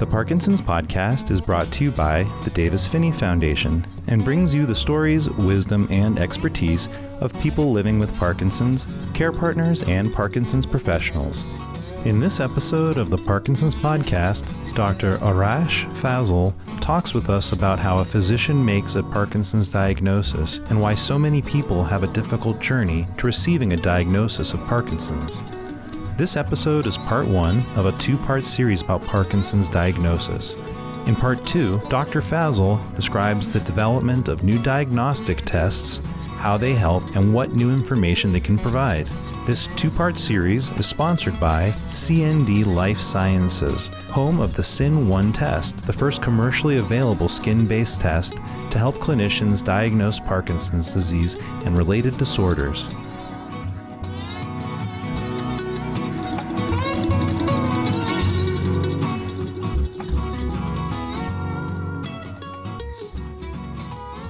The Parkinson's podcast is brought to you by the Davis-Phinney Foundation and brings you the stories, wisdom, and expertise of people living with Parkinson's, care partners, and Parkinson's professionals. In this episode of the Parkinson's podcast, Dr. Arash Fazl talks with us about how a physician makes a Parkinson's diagnosis and why so many people have a difficult journey to receiving a diagnosis of Parkinson's. This episode is part one of a two-part series about Parkinson's diagnosis. In part two, Dr. Fazl describes the development of new diagnostic tests, how they help, and what new information they can provide. This two-part series is sponsored by CND Life Sciences, home of the SYN-1 test, the first commercially available skin-based test to help clinicians diagnose Parkinson's disease and related disorders.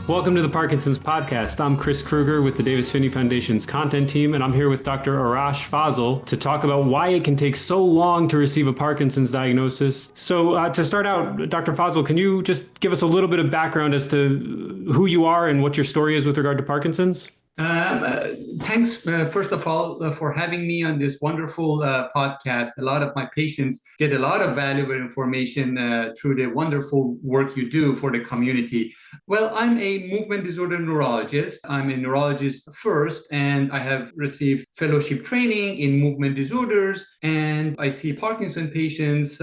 Welcome to the Parkinson's podcast. I'm Chris Kruger with the Davis-Phinney Foundation's content team, and I'm here with Dr. Arash Fazl to talk about why it can take so long to receive a Parkinson's diagnosis. So to start out, Dr. Fazl, can you just give us a little bit of background as to who you are and what your story is with regard to Parkinson's? Thanks, first of all, for having me on this wonderful podcast. A lot of my patients get a lot of valuable information through the wonderful work you do for the community. Well, I'm a movement disorder neurologist. I'm a neurologist first, and I have received fellowship training in movement disorders, and I see Parkinson patients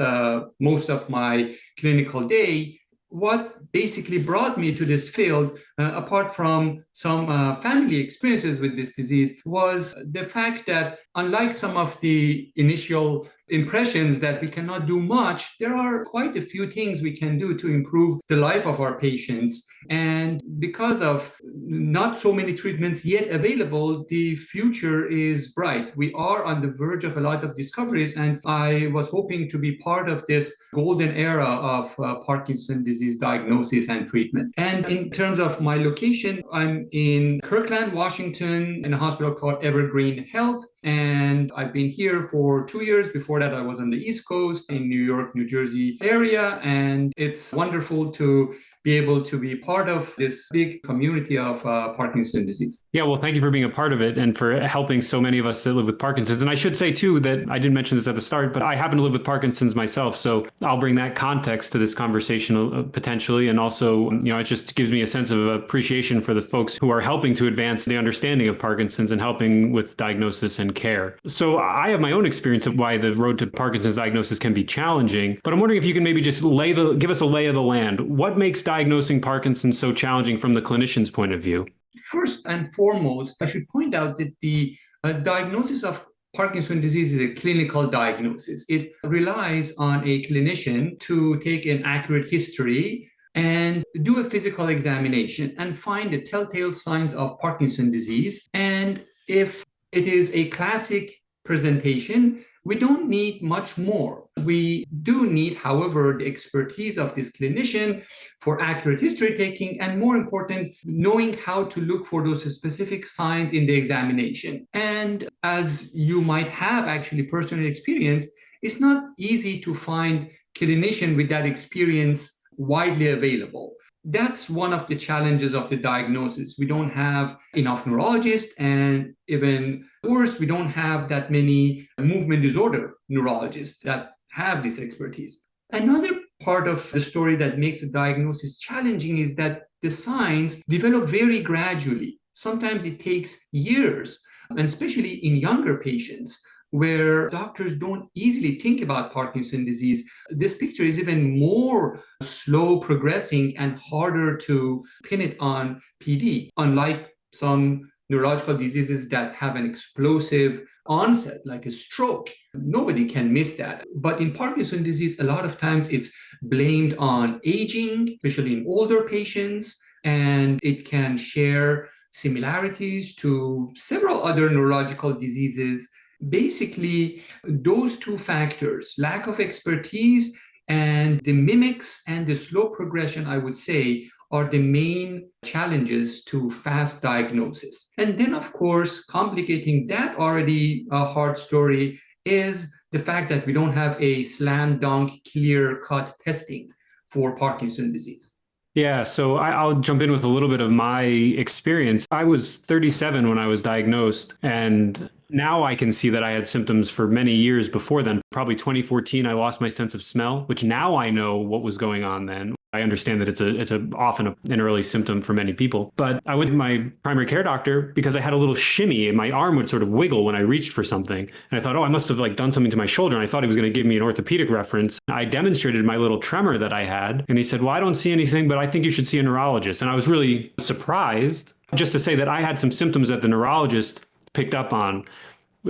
most of my clinical day. What basically brought me to this field, apart from some family experiences with this disease, was the fact that unlike some of the initial impressions that we cannot do much, there are quite a few things we can do to improve the life of our patients. And because of not so many treatments yet available, the future is bright. We are on the verge of a lot of discoveries, and I was hoping to be part of this golden era of Parkinson's disease diagnosis and treatment. And in terms of my location, I'm in Kirkland, Washington, in a hospital called Evergreen Health. And I've been here for 2 years. Before that, I was on the East Coast in New York, New Jersey area. And it's wonderful to be able to be part of this big community of Parkinson's disease. Yeah, well, thank you for being a part of it and for helping so many of us that live with Parkinson's. And I should say, too, that I didn't mention this at the start, but I happen to live with Parkinson's myself. So I'll bring that context to this conversation potentially. And also, it just gives me a sense of appreciation for the folks who are helping to advance the understanding of Parkinson's and helping with diagnosis and care. So I have my own experience of why the road to Parkinson's diagnosis can be challenging, but I'm wondering if you can maybe just give us a lay of the land. What makes diagnosing Parkinson's so challenging from the clinician's point of view? First and foremost, I should point out that the diagnosis of Parkinson's disease is a clinical diagnosis. It relies on a clinician to take an accurate history and do a physical examination and find the telltale signs of Parkinson's disease. And if it is a classic presentation, we don't need much more. We do need, however, the expertise of this clinician for accurate history taking, and more important, knowing how to look for those specific signs in the examination. And as you might have actually personally experienced, it's not easy to find clinician with that experience widely available. That's one of the challenges of the diagnosis. We don't have enough neurologists, and even worse, we don't have that many movement disorder neurologists that have this expertise. Another part of the story that makes the diagnosis challenging is that the signs develop very gradually. Sometimes it takes years, and especially in younger patients, where doctors don't easily think about Parkinson's disease. This picture is even more slow progressing and harder to pin it on PD, unlike some neurological diseases that have an explosive onset, like a stroke. Nobody can miss that. But in Parkinson's disease, a lot of times it's blamed on aging, especially in older patients, and it can share similarities to several other neurological diseases. Basically, those two factors, lack of expertise and the mimics and the slow progression, I would say, are the main challenges to fast diagnosis. And then, of course, complicating that already hard story is the fact that we don't have a slam dunk, clear cut testing for Parkinson's disease. Yeah, so I'll jump in with a little bit of my experience. I was 37 when I was diagnosed, and now I can see that I had symptoms for many years before then. Probably 2014, I lost my sense of smell, which now I know what was going on then. I understand that it's often an early symptom for many people. But I went to my primary care doctor because I had a little shimmy and my arm would sort of wiggle when I reached for something. And I thought, oh, I must have done something to my shoulder. And I thought he was going to give me an orthopedic reference. I demonstrated my little tremor that I had. And he said, well, I don't see anything, but I think you should see a neurologist. And I was really surprised just to say that I had some symptoms that the neurologist picked up on.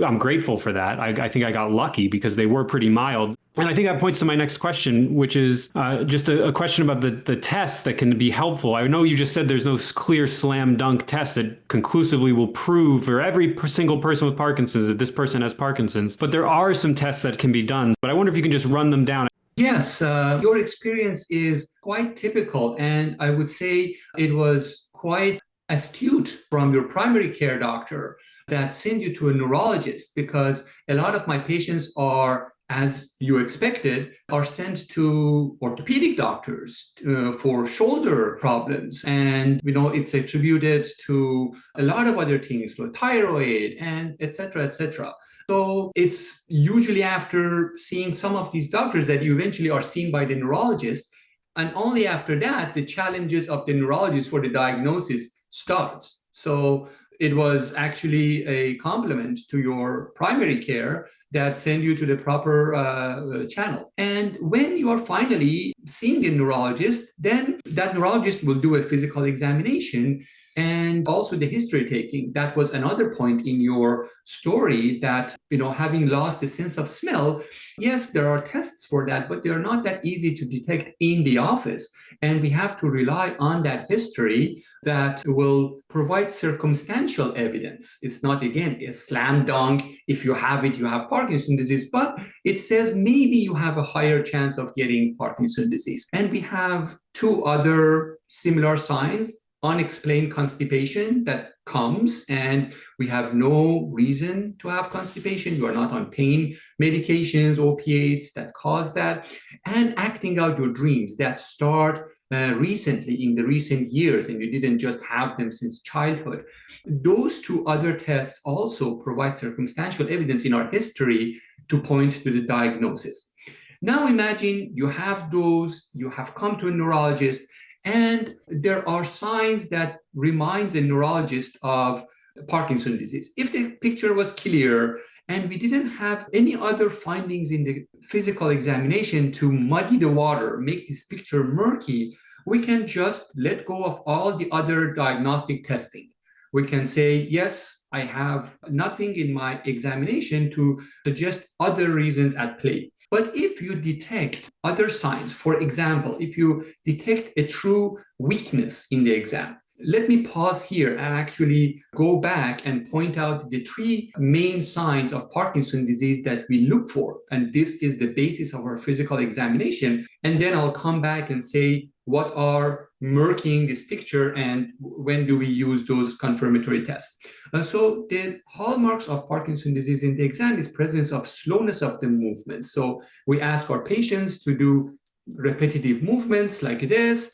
I'm grateful for that. I think I got lucky because they were pretty mild. And I think that points to my next question, which is just a question about the tests that can be helpful. I know you just said there's no clear slam dunk test that conclusively will prove for every single person with Parkinson's that this person has Parkinson's, but there are some tests that can be done. But I wonder if you can just run them down. Yes, your experience is quite typical. And I would say it was quite astute from your primary care doctor that sent you to a neurologist, because a lot of my patients are, as you expected, are sent to orthopedic doctors for shoulder problems. And, it's attributed to a lot of other things, like thyroid and et cetera, et cetera. So it's usually after seeing some of these doctors that you eventually are seen by the neurologist. And only after that, the challenges of the neurologist for the diagnosis starts. So it was actually a compliment to your primary care that send you to the proper channel. And when you are finally seeing a neurologist, then that neurologist will do a physical examination and also the history taking. That was another point in your story that, having lost the sense of smell, yes, there are tests for that, but they're not that easy to detect in the office. And we have to rely on that history that will provide circumstantial evidence. It's not, again, a slam dunk. If you have it, you have Parkinson's disease, but it says maybe you have a higher chance of getting Parkinson's disease. And we have two other similar signs: unexplained constipation that comes and we have no reason to have constipation. You are not on pain medications, opiates that cause that, and acting out your dreams that start recently in the recent years, and you didn't just have them since childhood. Those two other tests also provide circumstantial evidence in our history to point to the diagnosis. Now imagine you have those, you have come to a neurologist, and there are signs that reminds a neurologist of Parkinson's disease. If the picture was clear and we didn't have any other findings in the physical examination to muddy the water, make this picture murky, we can just let go of all the other diagnostic testing. We can say, yes, I have nothing in my examination to suggest other reasons at play. But if you detect other signs, for example, if you detect a true weakness in the exam, let me pause here and actually go back and point out the three main signs of Parkinson's disease that we look for. And this is the basis of our physical examination. And then I'll come back and say what are murking this picture and when do we use those confirmatory tests. So the hallmarks of Parkinson's disease in the exam is presence of slowness of the movement. So we ask our patients to do repetitive movements like this,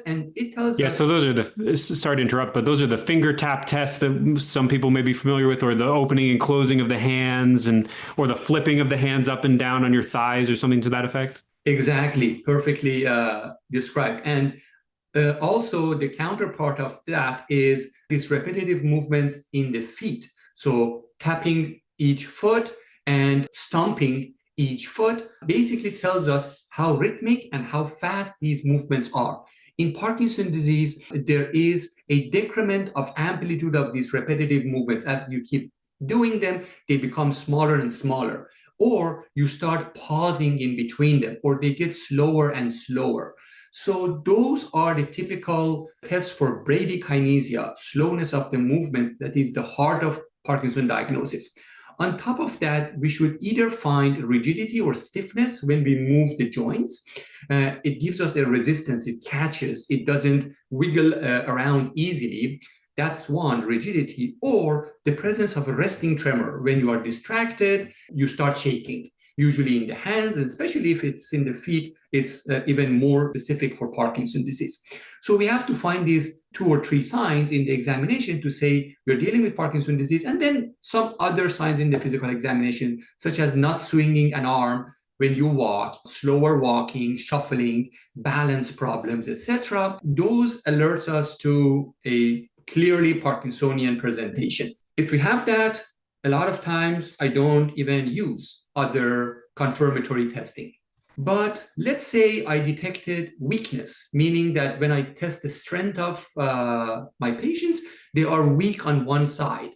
and it tells us. Yeah, so those are sorry to interrupt, but those are the finger tap tests that some people may be familiar with, or the opening and closing of the hands, or the flipping of the hands up and down on your thighs or something to that effect. Exactly, perfectly described. And also the counterpart of that is these repetitive movements in the feet. So tapping each foot and stomping each foot basically tells us how rhythmic and how fast these movements are. In Parkinson's disease, there is a decrement of amplitude of these repetitive movements. As you keep doing them, they become smaller and smaller, or you start pausing in between them, or they get slower and slower. So those are the typical tests for bradykinesia, slowness of the movements, that is the heart of Parkinson diagnosis. On top of that, we should either find rigidity or stiffness when we move the joints. It gives us a resistance, it catches, it doesn't wiggle around easily. That's one, rigidity, or the presence of a resting tremor. When you are distracted, you start shaking, usually in the hands, and especially if it's in the feet, it's even more specific for Parkinson's disease. So we have to find these 2 or 3 signs in the examination to say we're dealing with Parkinson's disease, and then some other signs in the physical examination, such as not swinging an arm when you walk, slower walking, shuffling, balance problems, etc. Those alerts us to a clearly Parkinsonian presentation. If we have that, a lot of times I don't even use other confirmatory testing. But let's say I detected weakness, meaning that when I test the strength of my patients, they are weak on one side.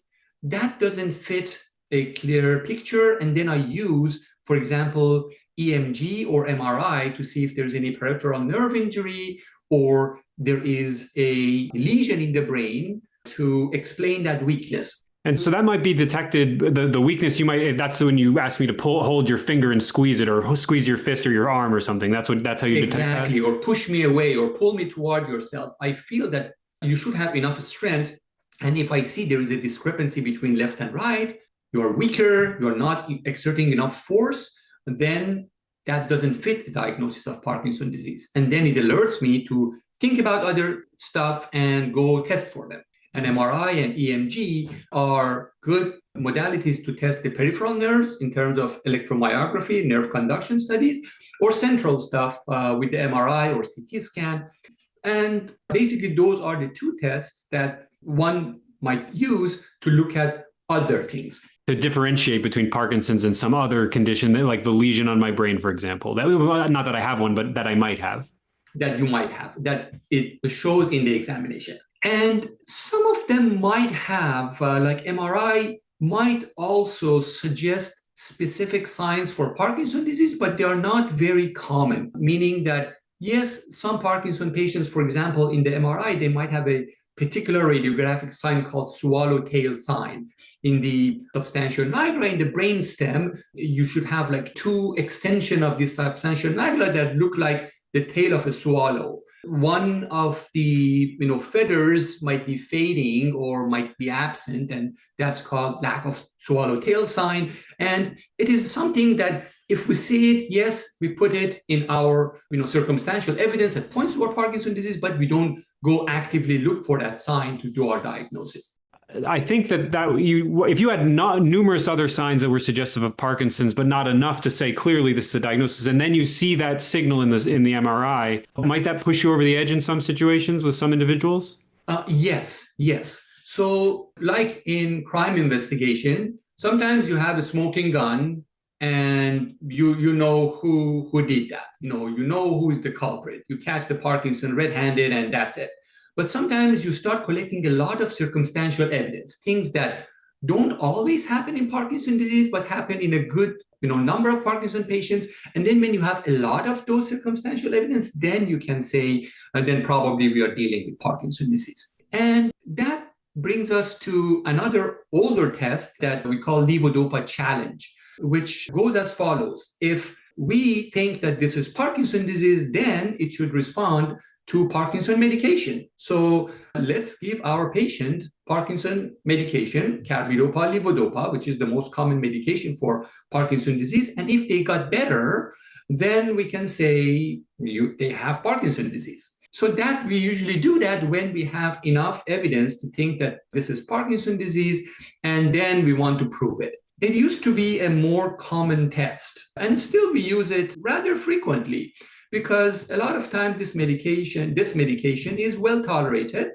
That doesn't fit a clear picture. And then I use, for example, EMG or MRI to see if there's any peripheral nerve injury or there is a lesion in the brain to explain that weakness. And so that might be detected, the weakness you might, that's when you ask me to hold your finger and squeeze it, or squeeze your fist or your arm or something. That's how you detect that? Exactly, or push me away or pull me toward yourself. I feel that you should have enough strength. And if I see there is a discrepancy between left and right, you are weaker, you're not exerting enough force, then that doesn't fit the diagnosis of Parkinson's disease. And then it alerts me to think about other stuff and go test for them. And MRI and EMG are good modalities to test the peripheral nerves in terms of electromyography, nerve conduction studies, or central stuff with the MRI or CT scan. And basically, those are the 2 tests that one might use to look at other things. To differentiate between Parkinson's and some other condition, like the lesion on my brain, for example. Not that I have one, but that I might have. That you might have, that it shows in the examination. And some of them might have, like MRI, might also suggest specific signs for Parkinson's disease, but they are not very common, meaning that, yes, some Parkinson patients, for example, in the MRI, they might have a particular radiographic sign called swallowtail sign. In the substantia nigra, in the brainstem, you should have like 2 extensions of the substantia nigra that look like the tail of a swallow. One of the feathers might be fading or might be absent, and that's called lack of swallowtail sign. And it is something that if we see it, yes, we put it in our circumstantial evidence that points toward Parkinson's disease, but we don't go actively look for that sign to do our diagnosis. I think that if you had numerous other signs that were suggestive of Parkinson's, but not enough to say clearly this is a diagnosis, and then you see that signal in the MRI, might that push you over the edge in some situations with some individuals? Yes. So, like in crime investigation, sometimes you have a smoking gun, and you know who did that. You know who is the culprit. You catch the Parkinson red-handed, and that's it. But sometimes you start collecting a lot of circumstantial evidence, things that don't always happen in Parkinson's disease, but happen in a good number of Parkinson patients. And then when you have a lot of those circumstantial evidence, then you can say, then probably we are dealing with Parkinson's disease. And that brings us to another older test that we call Levodopa challenge, which goes as follows. If we think that this is Parkinson's disease, then it should respond to Parkinson medication. So let's give our patient Parkinson medication, carbidopa, levodopa, which is the most common medication for Parkinson's disease. And if they got better, then we can say they have Parkinson's disease. So that we usually do that when we have enough evidence to think that this is Parkinson's disease, and then we want to prove it. It used to be a more common test, and still we use it rather frequently, because a lot of times this medication is well tolerated,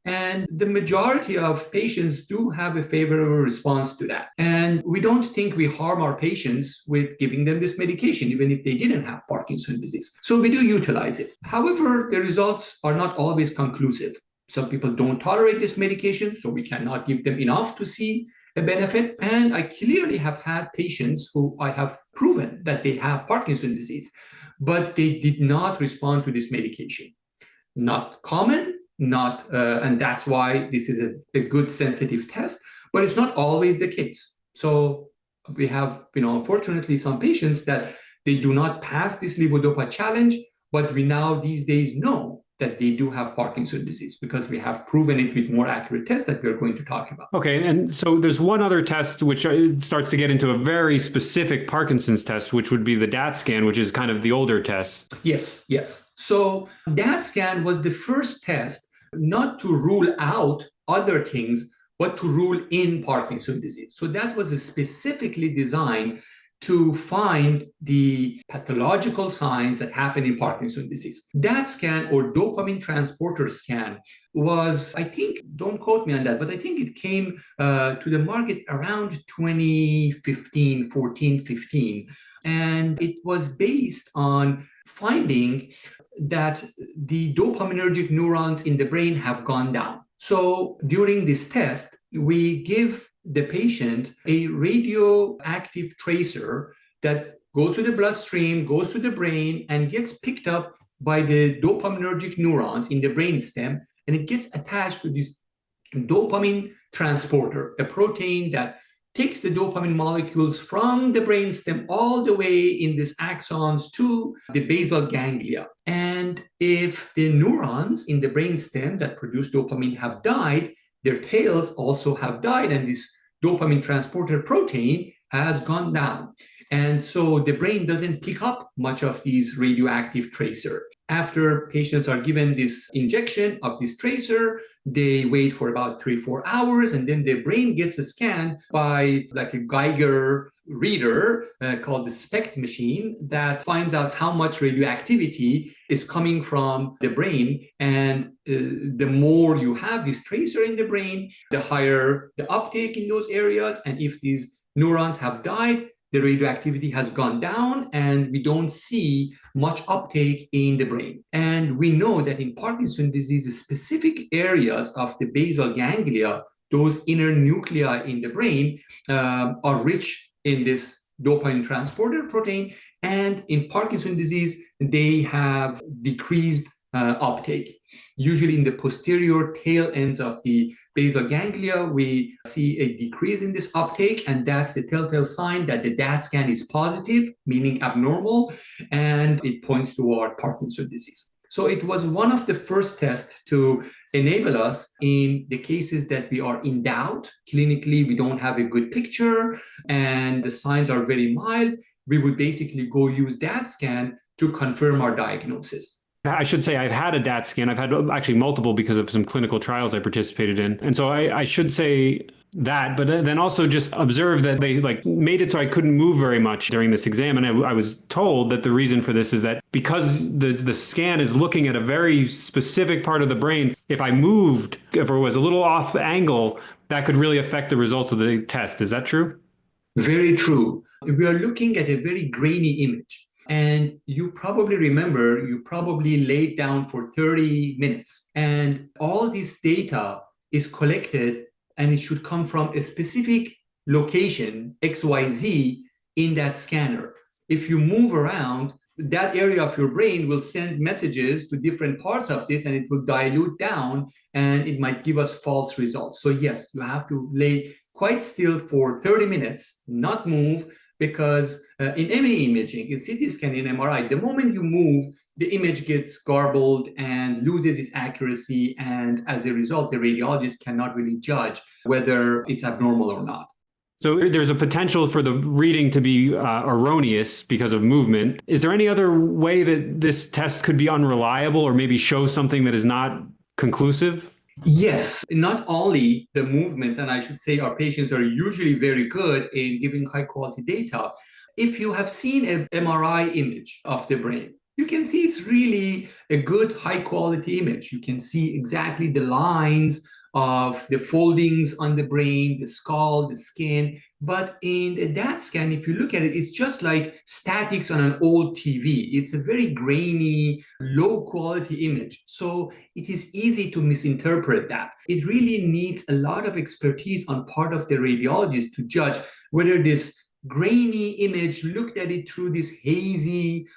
and the majority of patients do have a favorable response to that. And we don't think we harm our patients with giving them this medication, even if they didn't have Parkinson's disease. So we do utilize it. However, the results are not always conclusive. Some people don't tolerate this medication, so we cannot give them enough to see a benefit. And I clearly have had patients who I have proven that they have Parkinson's disease, but they did not respond to this medication. Not common, and that's why this is a good sensitive test, but it's not always the case. So we have, unfortunately, some patients that they do not pass this levodopa challenge, but we now these days know that they do have Parkinson's disease, because we have proven it with more accurate tests that we're going to talk about. Okay, and so there's one other test which starts to get into a very specific Parkinson's test, which would be the DAT scan, which is kind of the older test. Yes, yes. So DAT scan was the first test not to rule out other things, but to rule in Parkinson's disease. So that was specifically designed to find the pathological signs that happen in Parkinson's disease. That scan, or dopamine transporter scan, was, I think, don't quote me on that, but I think it came to the market around 2015, 14, 15. And it was based on finding that the dopaminergic neurons in the brain have gone down. So during this test, we give the patient a radioactive tracer that goes to the bloodstream, goes to the brain, and gets picked up by the dopaminergic neurons in the brainstem, and it gets attached to this dopamine transporter, a protein that takes the dopamine molecules from the brainstem all the way in these axons to the basal ganglia. And if the neurons in the brainstem that produce dopamine have died, their tails also have died, and this dopamine transporter protein has gone down. And so the brain doesn't pick up much of these radioactive tracer. After patients are given this injection of this tracer, they wait for about 3-4 hours, and then the brain gets a scan by like a Geiger reader called the SPECT machine that finds out how much radioactivity is coming from the brain. And the more you have this tracer in the brain, the higher the uptake in those areas. And if these neurons have died, the radioactivity has gone down, and we don't see much uptake in the brain. And we know that in Parkinson's disease, specific areas of the basal ganglia, those inner nuclei in the brain, are rich in this dopamine transporter protein. And in Parkinson's disease, they have decreased uptake. Usually in the posterior tail ends of the basal ganglia, we see a decrease in this uptake, and that's the telltale sign that the DAT scan is positive, meaning abnormal, and it points toward Parkinson's disease. So it was one of the first tests to enable us in the cases that we are in doubt. Clinically, we don't have a good picture, and the signs are very mild. We would basically go use DAT scan to confirm our diagnosis. I should say I've had a DAT scan. I've had actually multiple because of some clinical trials I participated in. And so I should say that, but then also just observe that they made it so I couldn't move very much during this exam. And I was told that the reason for this is that because the scan is looking at a very specific part of the brain, if I moved, if it was a little off angle, that could really affect the results of the test. Is that true? Very true. We are looking at a very grainy image. And you probably remember, you probably laid down for 30 minutes. And all this data is collected, and it should come from a specific location, XYZ, in that scanner. If you move around, that area of your brain will send messages to different parts of this, and it will dilute down, and it might give us false results. So yes, you have to lay quite still for 30 minutes, not move, because in any imaging, in CT scan, in MRI, the moment you move, the image gets garbled and loses its accuracy. And as a result, the radiologist cannot really judge whether it's abnormal or not. So there's a potential for the reading to be erroneous because of movement. Is there any other way that this test could be unreliable or maybe show something that is not conclusive? Yes, not only the movements, and I should say our patients are usually very good in giving high quality data. If you have seen an MRI image of the brain, you can see it's really a good high quality image. You can see exactly the lines of the foldings on the brain, the skull, the skin. But in a DAT scan, if you look at it, it's just like statics on an old TV. It's a very grainy, low quality image. So it is easy to misinterpret that. It really needs a lot of expertise on part of the radiologist to judge whether this grainy image, looked at it through this hazy,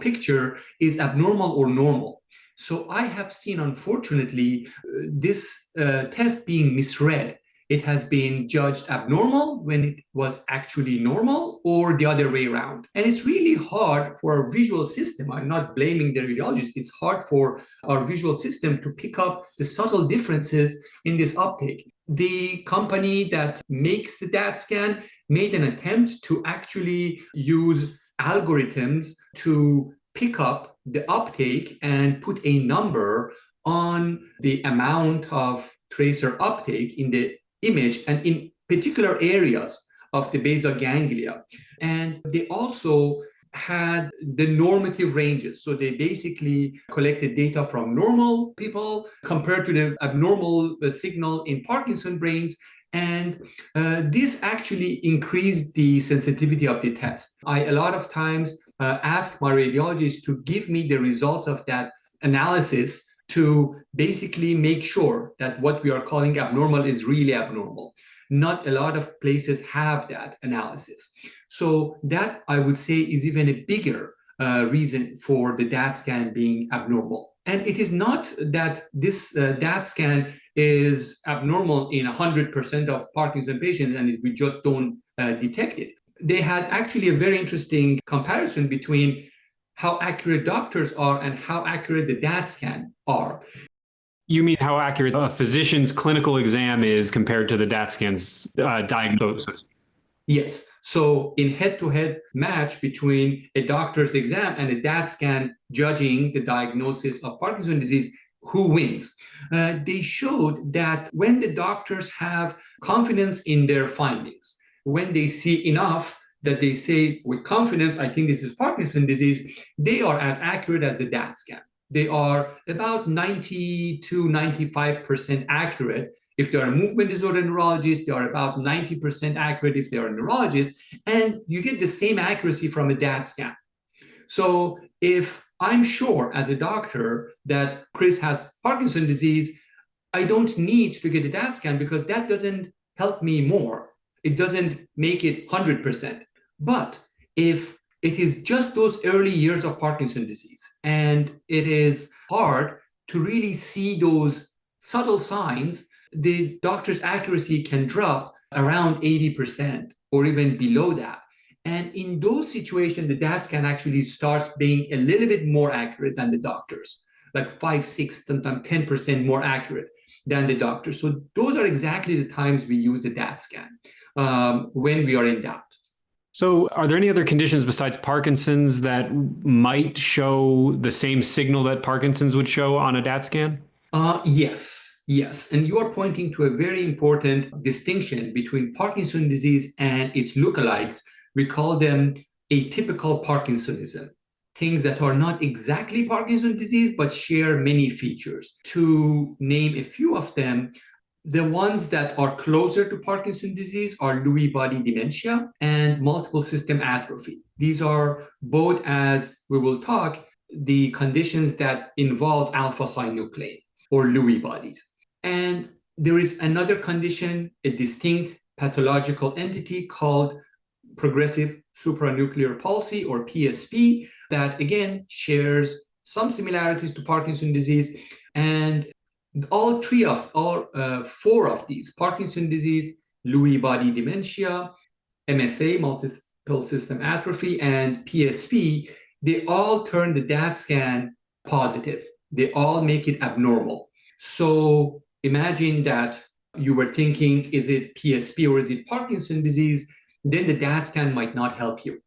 picture, is abnormal or normal. So I have seen, unfortunately, this test being misread it has been judged abnormal when it was actually normal, or the other way around. And it's really hard for our visual system. I'm not blaming the radiologist. It's hard for our visual system to pick up the subtle differences in this uptake. The company that makes the DAT scan made an attempt to actually use algorithms to pick up the uptake and put a number on the amount of tracer uptake in the image and in particular areas of the basal ganglia. And they also had the normative ranges. So they basically collected data from normal people compared to the abnormal signal in Parkinson brains. And this actually increased the sensitivity of the test. I a lot of times ask my radiologist to give me the results of that analysis to basically make sure that what we are calling abnormal is really abnormal. Not a lot of places have that analysis. So that, I would say, is even a bigger reason for the DAT scan being abnormal. And it is not that this DAT scan is abnormal in 100% of Parkinson patients and we just don't detect it. They had actually a very interesting comparison between how accurate doctors are and how accurate the DAT scan are. You mean how accurate a physician's clinical exam is compared to the DAT scan's diagnosis? Yes. So in head-to-head match between a doctor's exam and a DAT scan judging the diagnosis of Parkinson's disease, who wins? They showed that when the doctors have confidence in their findings, when they see enough that they say with confidence, I think this is Parkinson's disease, they are as accurate as the DAT scan. They are about 90 to 95% accurate. If they are a movement disorder neurologist, they are about 90% accurate if they are a neurologist, and you get the same accuracy from a DAT scan. So if I'm sure as a doctor that Chris has Parkinson's disease, I don't need to get a DAT scan because that doesn't help me more. It doesn't make it 100%. But if it is just those early years of Parkinson's disease, and it is hard to really see those subtle signs, the doctor's accuracy can drop around 80% or even below that. And in those situations, the DAT scan actually starts being a little bit more accurate than the doctors, like 5, 6, sometimes 10% more accurate than the doctors. So those are exactly the times we use the DAT scan when we are in doubt. So are there any other conditions besides Parkinson's that might show the same signal that Parkinson's would show on a DAT scan? Yes. And you are pointing to a very important distinction between Parkinson's disease and its lookalikes. We call them atypical Parkinsonism, things that are not exactly Parkinson's disease, but share many features. To name a few of them, the ones that are closer to Parkinson's disease are Lewy body dementia and multiple system atrophy. These are both, as we will talk, the conditions that involve alpha-synuclein or Lewy bodies. And there is another condition, a distinct pathological entity called progressive supranuclear palsy or PSP that again shares some similarities to Parkinson's disease. And all four of these, Parkinson's disease, Lewy body dementia, MSA, multiple system atrophy, and PSP, they all turn the DAT scan positive. They all make it abnormal. So imagine that you were thinking, is it PSP or is it Parkinson's disease? Then the DAT scan might not help you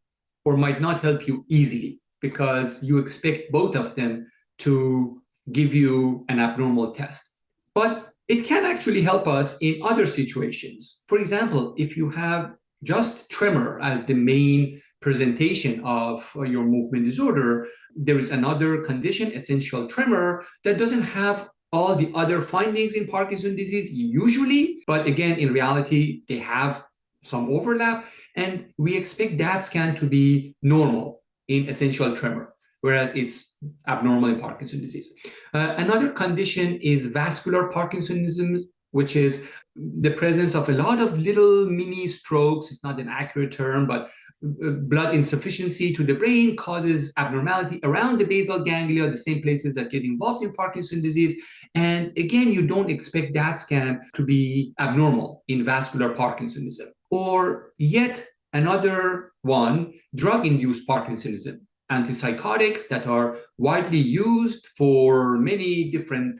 or might not help you easily because you expect both of them to give you an abnormal test. But it can actually help us in other situations. For example, if you have just tremor as the main presentation of your movement disorder, there is another condition, essential tremor, that doesn't have all the other findings in Parkinson's disease usually, but again, in reality, they have some overlap, and we expect that scan to be normal in essential tremor, whereas it's abnormal in Parkinson's disease. Another condition is vascular Parkinsonism, which is the presence of a lot of little mini strokes. It's not an accurate term, but blood insufficiency to the brain causes abnormality around the basal ganglia, the same places that get involved in Parkinson's disease. And again, you don't expect that scan to be abnormal in vascular Parkinsonism. Or yet another one, drug-induced Parkinsonism. Antipsychotics that are widely used for many different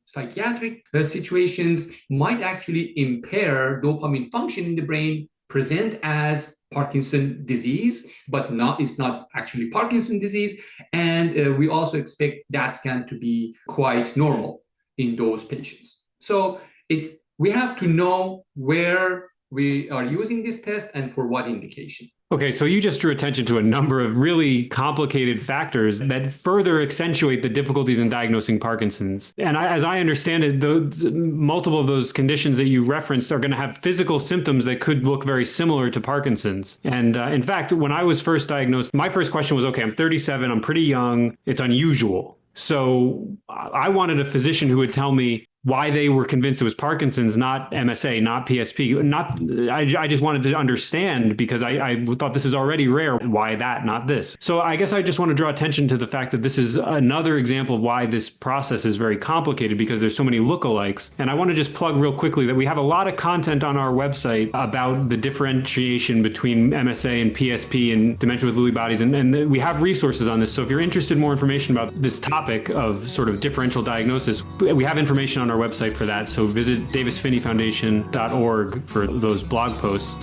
psychiatric situations might actually impair dopamine function in the brain, present as Parkinson's disease, but it's not actually Parkinson's disease. And we also expect that scan to be quite normal in those patients. So we have to know where we are using this test and for what indication. Okay, so you just drew attention to a number of really complicated factors that further accentuate the difficulties in diagnosing Parkinson's. And as I understand it, multiple of those conditions that you referenced are going to have physical symptoms that could look very similar to Parkinson's. And in fact, when I was first diagnosed, my first question was, okay, I'm 37, I'm pretty young, it's unusual. So I wanted a physician who would tell me why they were convinced it was Parkinson's, not MSA, not PSP. I just wanted to understand, because I thought this is already rare. Why that, not this? So I guess I just want to draw attention to the fact that this is another example of why this process is very complicated, because there's so many lookalikes. And I want to just plug real quickly that we have a lot of content on our website about the differentiation between MSA and PSP and dementia with Lewy bodies. And we have resources on this. So if you're interested in more information about this topic of sort of differential diagnosis, we have information on our website for that. So visit davisphinneyfoundation.org for those blog posts.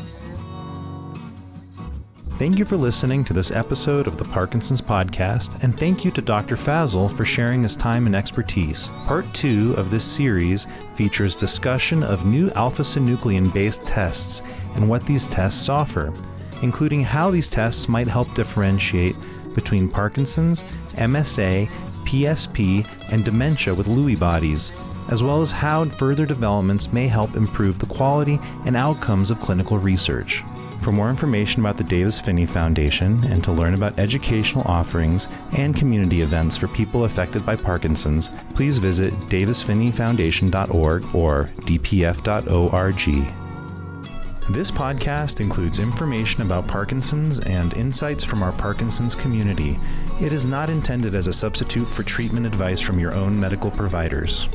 Thank you for listening to this episode of the Parkinson's Podcast, and thank you to Dr. Fazl for sharing his time and expertise. Part 2 of this series features discussion of new alpha-synuclein-based tests and what these tests offer, including how these tests might help differentiate between Parkinson's, MSA, PSP, and dementia with Lewy bodies, as well as how further developments may help improve the quality and outcomes of clinical research. For more information about the Davis-Phinney Foundation and to learn about educational offerings and community events for people affected by Parkinson's, please visit davisphinneyfoundation.org or dpf.org. This podcast includes information about Parkinson's and insights from our Parkinson's community. It is not intended as a substitute for treatment advice from your own medical providers.